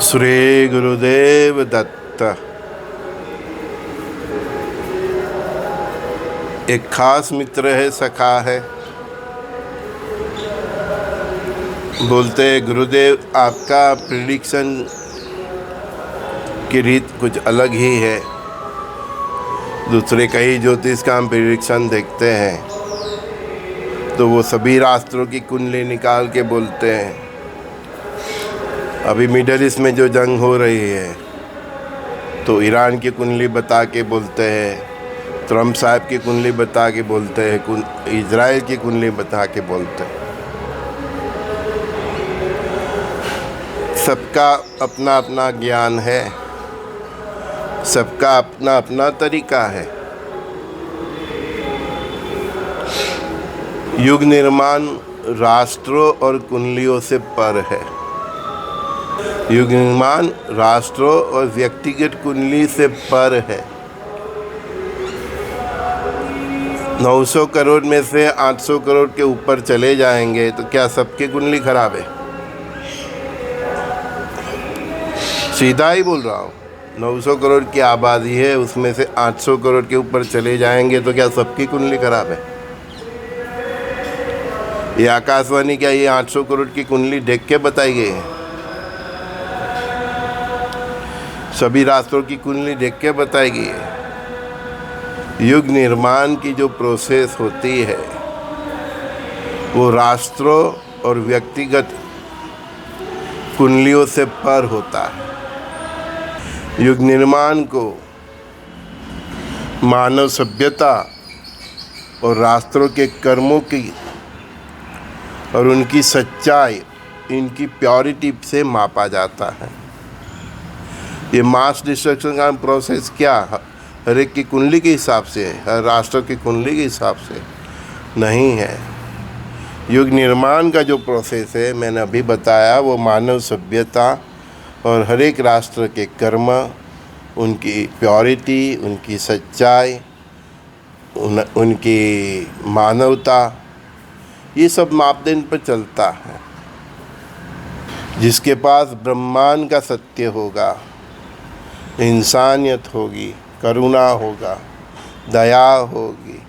श्री गुरुदेव दत्त। एक खास मित्र है, सखा है। बोलते हैं गुरुदेव आपका प्रिडिक्शन की रीत कुछ अलग ही है। दूसरे कई ज्योतिष का हम प्रिडिक्शन देखते हैं तो वो सभी राष्ट्रों की कुंडली निकाल के बोलते हैं। अभी मिडल ईस्ट में जो जंग हो रही है तो ईरान की कुंडली बता के बोलते हैं, ट्रम्प साहब की कुंडली बता के बोलते हैं, इजराइल की कुंडली बता के बोलते हैं। सबका अपना अपना ज्ञान है, सबका अपना अपना तरीका है। युग निर्माण राष्ट्रों और कुंडलियों से पर है। युग निर्माण राष्ट्रों और व्यक्तिगत कुंडली से पर है। 900 करोड़ में से 800 करोड़ के ऊपर चले जाएंगे तो क्या सबकी कुंडली खराब है? सीधा ही बोल रहा हूँ। 900 करोड़ की आबादी है, उसमें से 800 करोड़ के ऊपर चले जाएंगे तो क्या सबकी कुंडली खराब है? ये आकाशवाणी क्या ये 800 करोड़ की कुंडली देख के बताई गई है? सभी राष्ट्रों की कुंडली देख के बताई गई है। युग निर्माण की जो प्रोसेस होती है वो राष्ट्रों और व्यक्तिगत कुंडलियों से पर होता है। युग निर्माण को मानव सभ्यता और राष्ट्रों के कर्मों की और उनकी सच्चाई, इनकी प्योरिटी से मापा जाता है। ये मास डिस्ट्रक्शन का प्रोसेस क्या हर एक की कुंडली के हिसाब से है, हर राष्ट्र की कुंडली के हिसाब से नहीं है। युग निर्माण का जो प्रोसेस है मैंने अभी बताया, वो मानव सभ्यता और हर एक राष्ट्र के कर्म, उनकी प्योरिटी, उनकी सच्चाई, उनकी मानवता, ये सब मापदंड पर चलता है। जिसके पास ब्रह्मांड का सत्य होगा, इंसानियत होगी, करुणा होगा, दया होगी,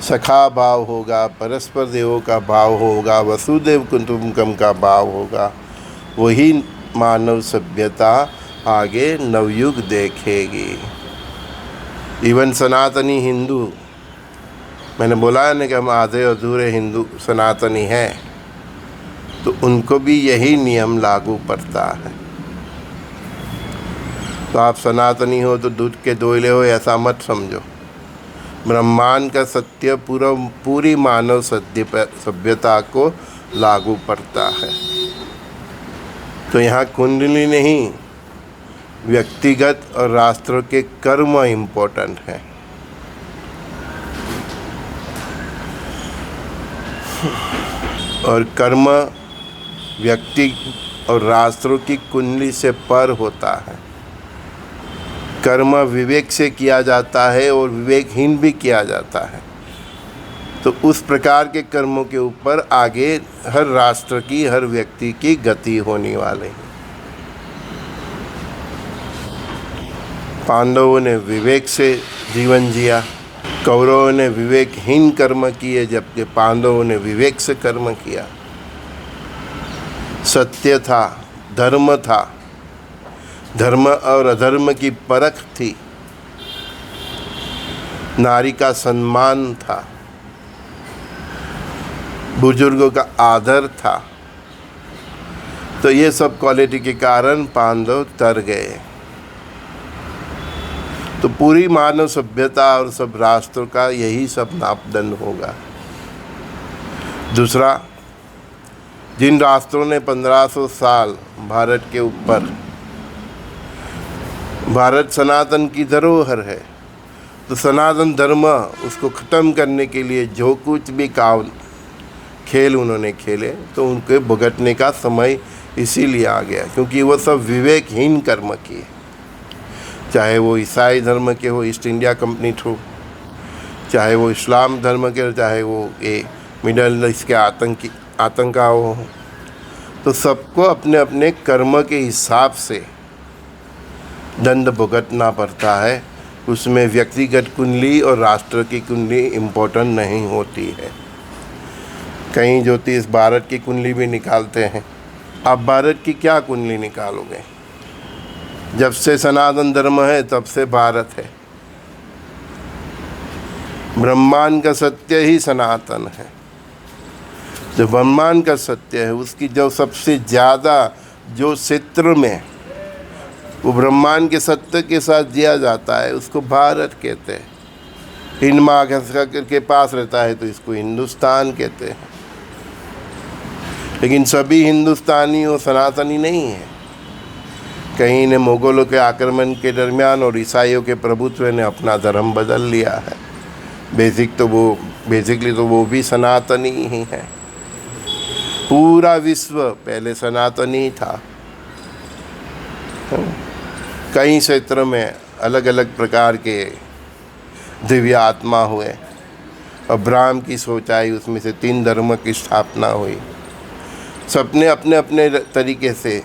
सखा भाव होगा, परस्पर देवों का भाव होगा, वसुदेव कुटुंबकम का भाव होगा, वही मानव सभ्यता आगे नवयुग देखेगी। इवन सनातनी हिंदू, मैंने बोला है ना कि हम आधे अधूरे हिंदू सनातनी हैं, तो उनको भी यही नियम लागू पड़ता है। तो आप सनातनी हो तो दूध के दोयले हो ऐसा मत समझो। ब्रह्मांड का सत्य पूरी मानव सभ्यता को लागू पड़ता है। तो यहाँ कुंडली नहीं, व्यक्तिगत और राष्ट्रों के कर्म इम्पोर्टेंट है। और कर्म व्यक्ति और राष्ट्रों की कुंडली से पर होता है। कर्म विवेक से किया जाता है और विवेकहीन भी किया जाता है। तो उस प्रकार के कर्मों के ऊपर आगे हर राष्ट्र की, हर व्यक्ति की गति होने वाली है। पांडवों ने विवेक से जीवन जिया, कौरवों ने विवेकहीन कर्म किए, जबकि पांडवों ने विवेक से कर्म किया। सत्य था, धर्म था, धर्म और अधर्म की परख थी, नारी का सम्मान था, बुजुर्गों का आदर था। तो ये सब क्वालिटी के कारण पांडव तर गए। तो पूरी मानव सभ्यता और सब राष्ट्रों का यही सब मापदंड होगा। दूसरा, जिन राष्ट्रों ने 1500 साल भारत के ऊपर, भारत सनातन की धरोहर है, तो सनातन धर्म उसको ख़त्म करने के लिए जो कुछ भी खेल उन्होंने खेले तो उनके भुगतने का समय इसीलिए आ गया, क्योंकि वो सब विवेकहीन कर्म किए। चाहे वो ईसाई धर्म के हो, ईस्ट इंडिया कंपनी थ्रू, चाहे वो इस्लाम धर्म के हो, चाहे वो मिडल ईस्ट के आतंका हो, तो सबको अपने अपने कर्म के हिसाब से दंड भुगतना पड़ता है। उसमें व्यक्तिगत कुंडली और राष्ट्र की कुंडली इम्पोर्टेंट नहीं होती है। कई ज्योतिष भारत की कुंडली भी निकालते हैं। आप भारत की क्या कुंडली निकालोगे? जब से सनातन धर्म है तब से भारत है। ब्रह्मांड का सत्य ही सनातन है। जो ब्रह्मांड का सत्य है उसकी जो सबसे ज़्यादा जो क्षेत्र में वो ब्रह्मांड के सत्य के साथ जिया जाता है उसको भारत कहते हैं। हिंद महासागर के पास रहता है तो इसको हिंदुस्तान कहते हैं। लेकिन सभी हिंदुस्तानी और सनातनी नहीं है। कहीं ने मुगलों के आक्रमण के दरमियान और ईसाइयों के प्रभुत्व ने अपना धर्म बदल लिया है। बेसिकली तो वो भी सनातनी ही है। पूरा विश्व पहले सनातनी था। कई क्षेत्र में अलग अलग प्रकार के दिव्य आत्मा हुए और ब्राह्म की सोच आई, उसमें से 3 धर्म की स्थापना हुई। सबने अपने अपने तरीके से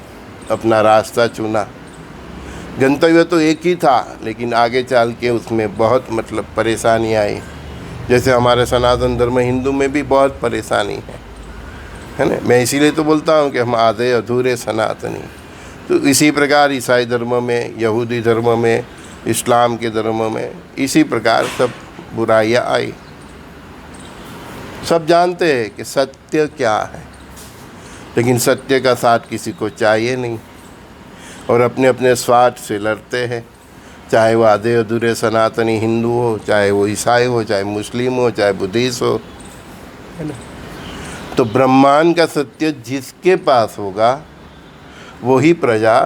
अपना रास्ता चुना। गंतव्य तो एक ही था, लेकिन आगे चल के उसमें बहुत परेशानी आई। जैसे हमारे सनातन धर्म हिंदू में भी बहुत परेशानी है ना। मैं इसीलिए तो बोलता हूँ कि हम आधे अधूरे सनातनी। तो इसी प्रकार ईसाई धर्म में, यहूदी धर्म में, इस्लाम के धर्म में इसी प्रकार सब बुराइयाँ आई। सब जानते हैं कि सत्य क्या है, लेकिन सत्य का साथ किसी को चाहिए नहीं और अपने अपने स्वार्थ से लड़ते हैं। चाहे वो आधे अधूरे सनातनी हिंदू हो, चाहे वो ईसाई हो, चाहे मुस्लिम हो, चाहे बुद्धिस्ट हो, है ना। तो ब्रह्मांड का सत्य जिसके पास होगा वही प्रजा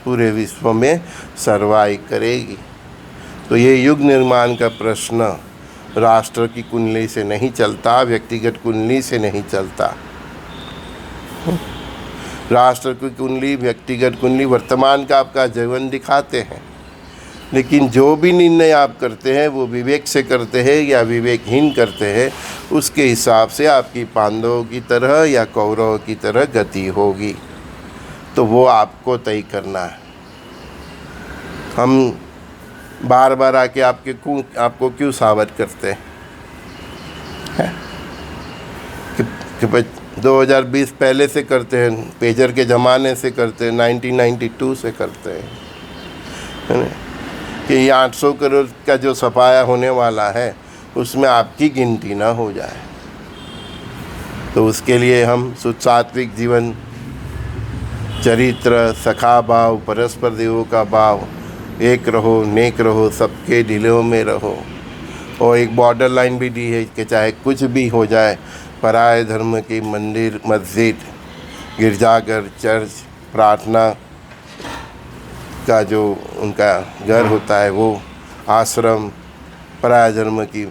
पूरे विश्व में सर्वाइव करेगी। तो ये युग निर्माण का प्रश्न राष्ट्र की कुंडली से नहीं चलता, व्यक्तिगत कुंडली से नहीं चलता। राष्ट्र की कुंडली, व्यक्तिगत कुंडली वर्तमान का आपका जीवन दिखाते हैं, लेकिन जो भी निर्णय आप करते हैं वो विवेक से करते हैं या विवेकहीन करते हैं, उसके हिसाब से आपकी पांडवों की तरह या कौरवों की तरह गति होगी। तो वो आपको तय करना है। हम बार बार आके आपको क्यों सावध करते हैं कि 2020 पहले से करते हैं, पेजर के ज़माने से करते हैं, 1992 से करते हैं, है ना, कि ये 800 करोड़ का जो सफाया होने वाला है उसमें आपकी गिनती ना हो जाए। तो उसके लिए हम सात्विक जीवन, चरित्र, सखा भाव, परस्पर देवों का भाव, एक रहो, नेक रहो, सबके दिलों में रहो। और एक बॉर्डर लाइन भी दी है कि चाहे कुछ भी हो जाए, पराये धर्म की मंदिर, मस्जिद, गिरजाघर, चर्च, प्रार्थना का जो उनका घर होता है, वो आश्रम, पराये धर्म की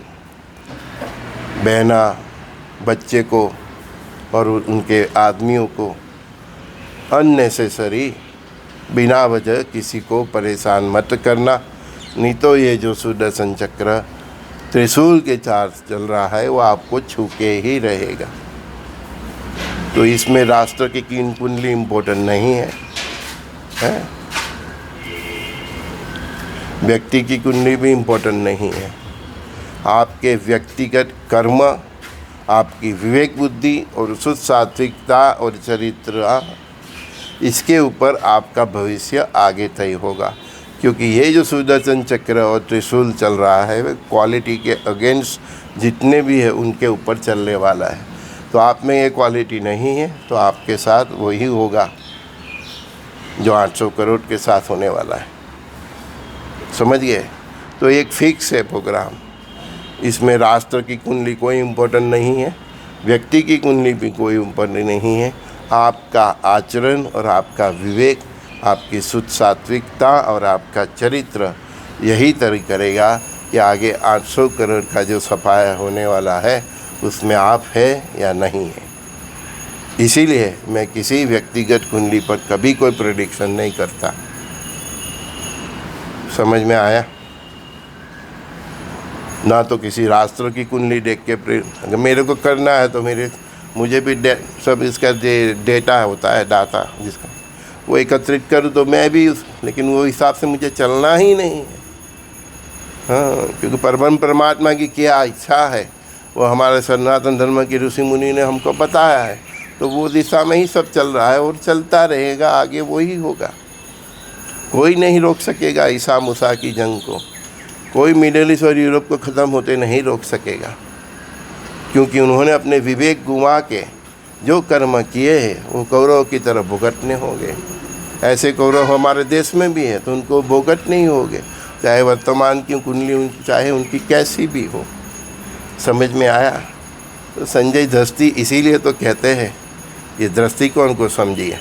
बहना, बच्चे को और उनके आदमियों को अननेसेसरी बिना वजह किसी को परेशान मत करना। नहीं तो ये जो सुदर्शन चक्र त्रिशूल के चार्ज चल रहा है वो आपको छूके ही रहेगा। तो इसमें राष्ट्र की कुंडली इम्पोर्टेंट नहीं है, व्यक्ति की कुंडली भी इम्पोर्टेंट नहीं है। आपके व्यक्तिगत कर्म, आपकी विवेक बुद्धि और शुद्ध सात्विकता और चरित्र, इसके ऊपर आपका भविष्य आगे तय होगा। क्योंकि ये जो सुदर्शन चक्र और त्रिशूल चल रहा है वो क्वालिटी के अगेंस्ट जितने भी है उनके ऊपर चलने वाला है। तो आप में ये क्वालिटी नहीं है तो आपके साथ वही होगा जो 800 करोड़ के साथ होने वाला है। समझिए। तो एक फिक्स है प्रोग्राम। इसमें राष्ट्र की कुंडली कोई इम्पोर्टेंट नहीं है, व्यक्ति की कुंडली भी कोई इम्पोर्टेंट नहीं है। आपका आचरण और आपका विवेक, आपकी शुद्ध सात्विकता और आपका चरित्र यही तय करेगा कि आगे 800 करोड़ का जो सफाया होने वाला है उसमें आप है या नहीं है। इसीलिए मैं किसी व्यक्तिगत कुंडली पर कभी कोई प्रेडिक्शन नहीं करता। समझ में आया? ना तो किसी राष्ट्र की कुंडली देख के अगर मेरे को करना है तो मेरे मुझे भी सब इसका डेटा होता है, डाटा जिसका वो एकत्रित करूँ तो मैं भी लेकिन वो हिसाब से मुझे चलना ही नहीं है। हाँ, क्योंकि परम परमात्मा की क्या इच्छा है वो हमारे सनातन धर्म की ऋषि मुनि ने हमको बताया है, तो वो दिशा में ही सब चल रहा है और चलता रहेगा, आगे वही होगा। कोई नहीं रोक सकेगा ईसा मूसा की जंग को, कोई मिडिल ईस्ट और यूरोप को ख़त्म होते नहीं रोक सकेगा, क्योंकि उन्होंने अपने विवेक गुमा के जो कर्म किए हैं वो कौरव की तरफ भुगतने होंगे। ऐसे कौरव हमारे देश में भी है तो उनको भुगतने ही होंगे, चाहे वर्तमान की कुंडली चाहे उनकी कैसी भी हो। समझ में आया? तो संजय दृष्टि इसीलिए तो कहते हैं, ये दृष्टिकोण को समझिए।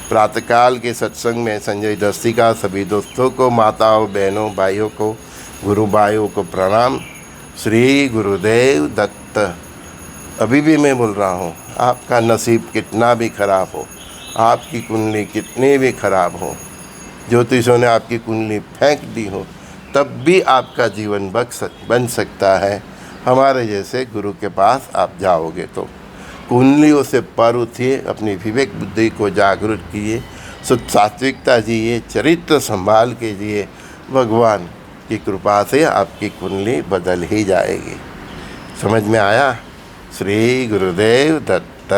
प्रातःकाल के सत्संग में संजय दृष्टि का सभी दोस्तों को, माताओं बहनों भाइयों को, गुरु भाइयों को प्रणाम। श्री गुरुदेव दत्त। अभी भी मैं बोल रहा हूँ, आपका नसीब कितना भी खराब हो, आपकी कुंडली कितनी भी खराब हो, ज्योतिषों ने आपकी कुंडली फेंक दी हो, तब भी आपका जीवन बन सकता है। हमारे जैसे गुरु के पास आप जाओगे तो कुंडलियों से पर उठिए, अपनी विवेक बुद्धि को जागरूक कीजिए, शुद्ध सात्विकता जिए, चरित्र संभाल के जिए। भगवान की कृपा से आपकी कुंडली बदल ही जाएगी। समझ में आया? श्री गुरुदेव दत्त।